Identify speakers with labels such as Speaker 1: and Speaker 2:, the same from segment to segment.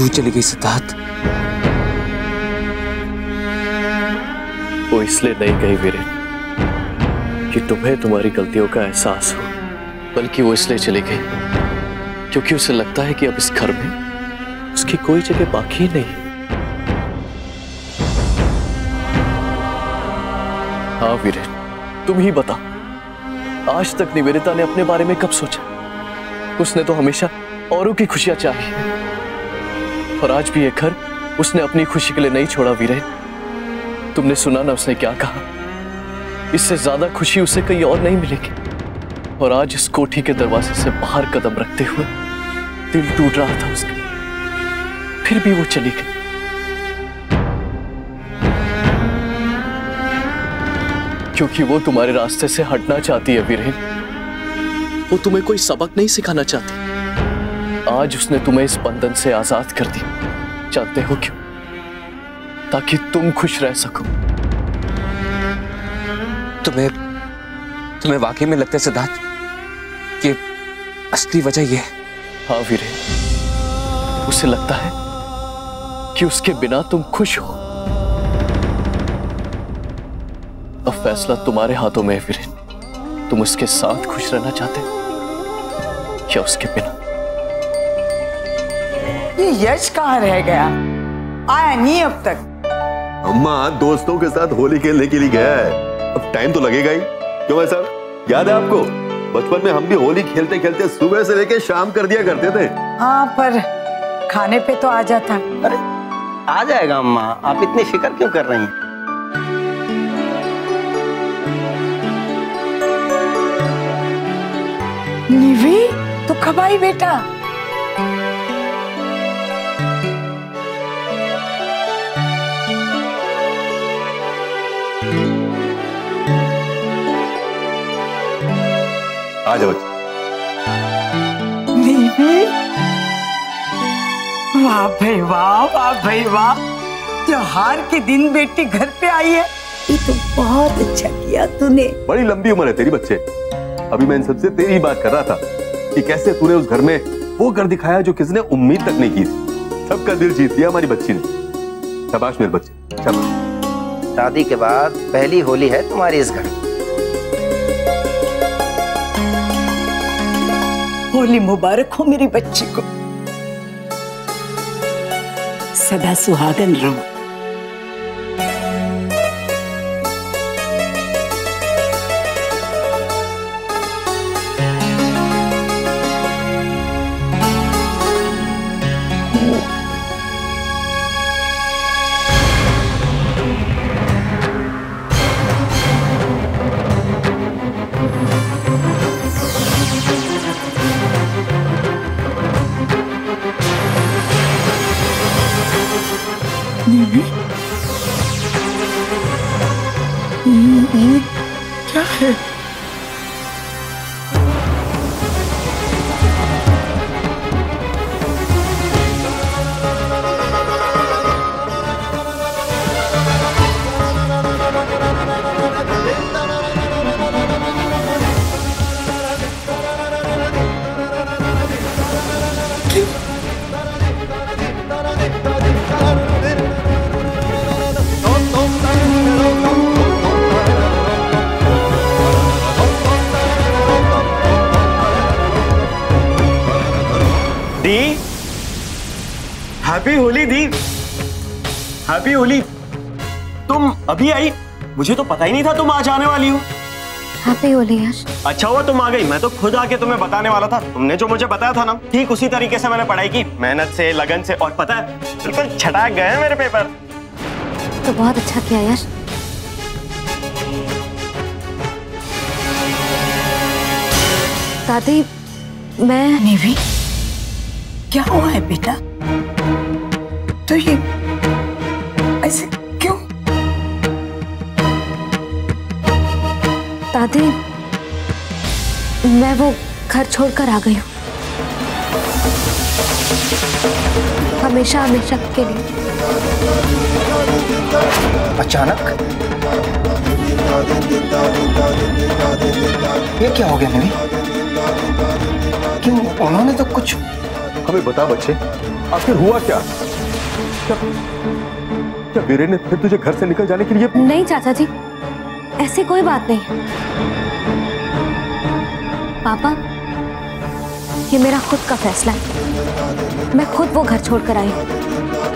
Speaker 1: क्यों चली गई सिद्धार्थ?
Speaker 2: वो इसलिए नहीं गई वीरेन कि तुम्हें तुम्हारी गलतियों का एहसास हो, बल्कि वो इसलिए चली गई क्योंकि उसे लगता है कि अब इस घर में उसकी कोई जगह बाकी नहीं। हाँ वीरेन, तुम ही बता, आज तक निवेदिता ने अपने बारे में कब सोचा? उसने तो हमेशा औरों की खुशियां चाही, और आज भी ये घर उसने अपनी खुशी के लिए नहीं छोड़ा। वीरेन, तुमने सुना ना उसने क्या कहा? इससे ज्यादा खुशी उसे कहीं और नहीं मिलेगी। और आज इस कोठी के दरवाजे से बाहर कदम रखते हुए दिल टूट रहा था उसका, फिर भी वो चली गई। क्योंकि वो तुम्हारे रास्ते से हटना चाहती है वीरेन। वो तुम्हें कोई सबक नहीं सिखाना चाहती। आज उसने तुम्हें इस बंधन से आजाद कर दिया। जानते हो क्यों? ताकि तुम खुश रह सको।
Speaker 1: तुम्हें वाकई में लगता है सिद्धार्थ कि असली वजह यह है?
Speaker 2: हाँ वीरेन, उसे लगता है कि उसके बिना तुम खुश हो। अब फैसला तुम्हारे हाथों में है वीरेन। तुम उसके साथ खुश रहना चाहते हो या उसके बिना?
Speaker 3: ये यश कहाँ रह गया? आया नहीं अब तक।
Speaker 4: अम्मा दोस्तों के साथ होली खेलने के लिए गया है, अब टाइम तो लगेगा ही। क्यों भाई साहब, याद है आपको बचपन में हम भी होली खेलते खेलते सुबह से लेके शाम कर दिया करते थे।
Speaker 3: हाँ, पर खाने पे तो आ जाता।
Speaker 5: अरे आ जाएगा अम्मा, आप इतनी फिक्र क्यों कर रही हैं?
Speaker 3: निवी, तो कब आई बेटा?
Speaker 4: आ जाओ बच्चे।
Speaker 3: निवी, वाह भाई वाह, वाह भाई वाह। त्योहार के दिन बेटी घर पे आई है, ये तो बहुत अच्छा किया तूने।
Speaker 4: बड़ी लंबी उम्र है तेरी बच्चे। अभी मैं इन सबसे तेरी ही बात कर रहा था कि कैसे तूने उस घर में वो कर दिखाया जो किसी ने उम्मीद तक नहीं की थी। सबका दिल जीत लिया हमारी बच्ची ने। शाबाश मेरे बच्चे, शाबाश।
Speaker 5: शादी के बाद पहली होली है तुम्हारी इस घर।
Speaker 3: होली मुबारक हो मेरी बच्ची को। सदा सुहागन रहो। ये क्या है?
Speaker 6: दी, हैप्पी होली दी, हैप्पी होली। तुम अभी आई? मुझे तो पता ही नहीं था तुम आज आने वाली हो।
Speaker 7: हैप्पी होली यश।
Speaker 6: अच्छा हुआ तुम आ गई, मैं तो खुद आके तुम्हें बताने वाला था। तुमने जो मुझे बताया था ना, ठीक उसी तरीके से मैंने पढ़ाई की, मेहनत से, लगन से, और पता है बिल्कुल छटाक गए मेरे पेपर।
Speaker 7: तो बहुत अच्छा किया यश। दादी, मैं
Speaker 3: निवी, क्या हुआ है बेटा? तो ये ऐसे क्यों?
Speaker 7: दादी, मैं वो घर छोड़कर आ गई हूँ, हमेशा हमेशा के लिए।
Speaker 5: अचानक ये क्या हो गया निवी? क्यों, उन्होंने तो कुछ
Speaker 4: हमें बता बच्चे, आखिर हुआ क्या? क्या वीरेन ने फिर तुझे घर से निकल जाने के लिए?
Speaker 7: नहीं चाचा जी, ऐसी कोई बात नहीं। पापा, ये मेरा खुद का फैसला है। मैं खुद वो घर छोड़कर आई हूँ।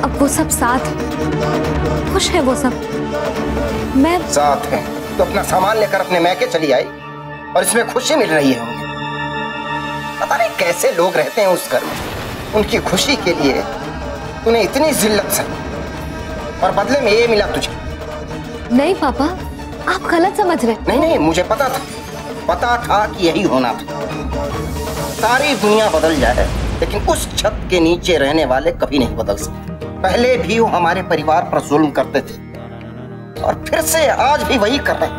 Speaker 7: अब वो सब साथ हैं, खुश है वो सब। मैं
Speaker 5: साथ हैं तो अपना सामान लेकर अपने मैके चली आई और इसमें खुशी मिल रही है उन्हें। पता नहीं कैसे लोग रहते हैं उस घर में। उनकी खुशी के लिए तूने इतनी जिल्लत सही और बदले में ये मिला तुझे।
Speaker 7: नहीं पापा, आप गलत समझ रहे।
Speaker 5: नहीं नहीं, मुझे पता था कि यही होना था। सारी दुनिया बदल जाए लेकिन उस छत के नीचे रहने वाले कभी नहीं बदल सकते। पहले भी वो हमारे परिवार पर जुल्म करते थे और फिर से आज भी वही कर रहे हैं।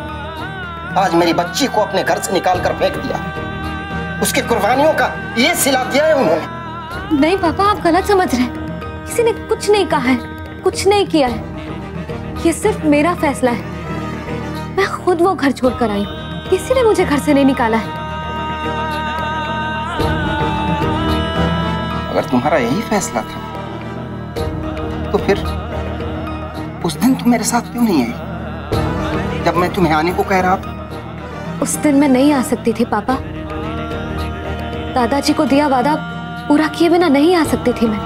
Speaker 5: आज मेरी बच्ची को अपने घर से निकाल कर फेंक दिया। उसकी कुर्बानियों का ये सिला दिया है उन्होंने।
Speaker 7: नहीं पापा, आप गलत समझ रहे हैं। किसी ने कुछ नहीं कहा है, कुछ नहीं किया है। ये सिर्फ मेरा फैसला है। मैं खुद वो घर छोड़कर आई हूँ। किसी ने मुझे घर से नहीं निकाला है।
Speaker 5: अगर तुम्हारा यही फैसला था तो फिर उस दिन तुम मेरे साथ क्यों नहीं आई जब मैं तुम्हें आने को कह रहा था?
Speaker 7: उस दिन मैं नहीं आ सकती थी पापा। दादाजी को दिया वादा पूरा किए बिना नहीं आ सकती थी मैं।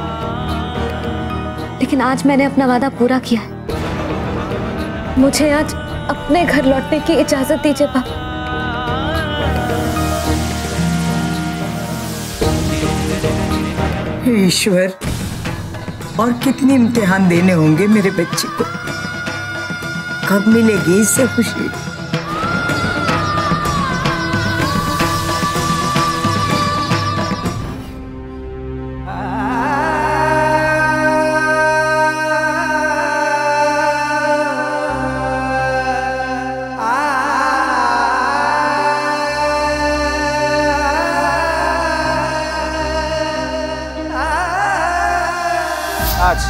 Speaker 7: लेकिन आज मैंने अपना वादा पूरा किया है। मुझे आज अपने घर लौटने की इजाजत दीजिए पापा।
Speaker 3: ईश्वर, और कितने इम्तिहान देने होंगे मेरे बच्चे को। कब मिलेगी इससे खुशी?
Speaker 1: आज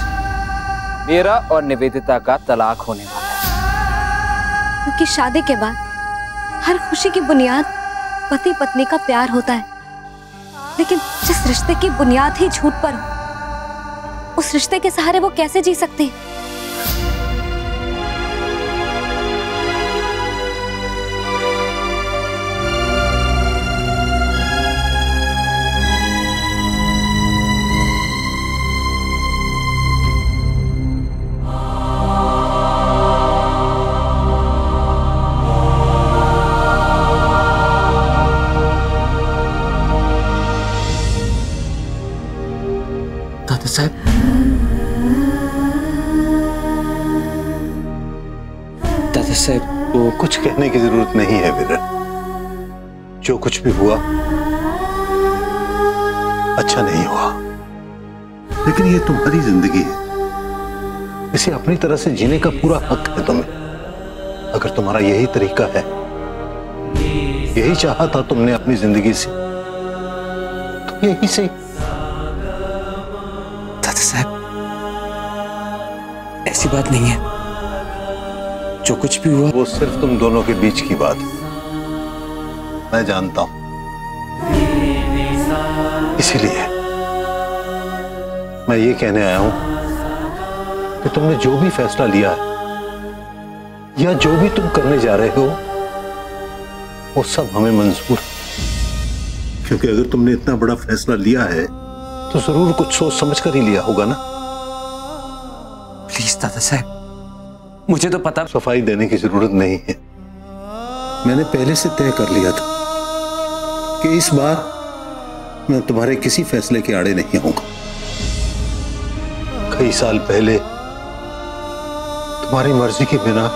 Speaker 1: मेरा और निवेदिता का तलाक होने वाला है।
Speaker 7: क्योंकि शादी के बाद हर खुशी की बुनियाद पति पत्नी का प्यार होता है। लेकिन जिस रिश्ते की बुनियाद ही झूठ पर हो, उस रिश्ते के सहारे वो कैसे जी सकते हैं?
Speaker 1: दादा साहब, दादा साहब,
Speaker 8: तो कुछ कहने की जरूरत नहीं है वीरेन। जो कुछ भी हुआ अच्छा नहीं हुआ, लेकिन ये तुम्हारी जिंदगी है। इसे अपनी तरह से जीने का पूरा हक है तुम्हें। अगर तुम्हारा यही तरीका है, यही चाहा था तुमने अपनी जिंदगी से, तो यही से।
Speaker 1: दादा साहब, ऐसी बात नहीं है। जो कुछ भी हुआ
Speaker 8: वो सिर्फ तुम दोनों के बीच की बात है, मैं जानता हूं। इसीलिए मैं ये कहने आया हूं कि तुमने जो भी फैसला लिया है या जो भी तुम करने जा रहे हो, वो सब हमें मंजूर है। क्योंकि अगर तुमने इतना बड़ा फैसला लिया है तो जरूर कुछ सोच समझ कर ही लिया होगा ना।
Speaker 1: प्लीज दादा साहब, मुझे तो पता।
Speaker 8: सफाई देने की जरूरत नहीं है। मैंने पहले से तय कर लिया था कि इस बार मैं तुम्हारे किसी फैसले के आड़े नहीं आऊंगा। कई साल पहले तुम्हारी मर्जी के बिना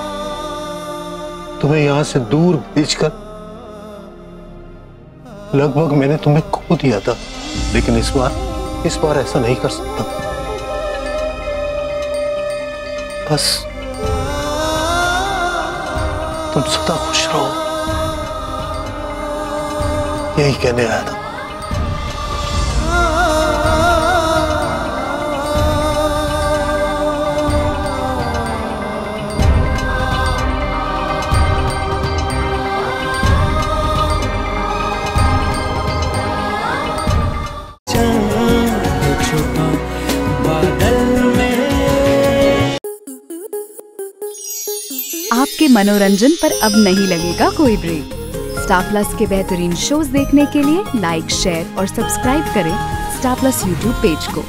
Speaker 8: तुम्हें यहां से दूर भेजकर लगभग मैंने तुम्हें खो दिया था, लेकिन इस बार ऐसा नहीं कर सकता। बस तुम सदा खुश रहो, यही कहने आया था।
Speaker 9: आपके मनोरंजन पर अब नहीं लगेगा कोई ब्रेक। स्टार प्लस के बेहतरीन शोज देखने के लिए लाइक, शेयर और सब्सक्राइब करें स्टार प्लस यूट्यूब पेज को।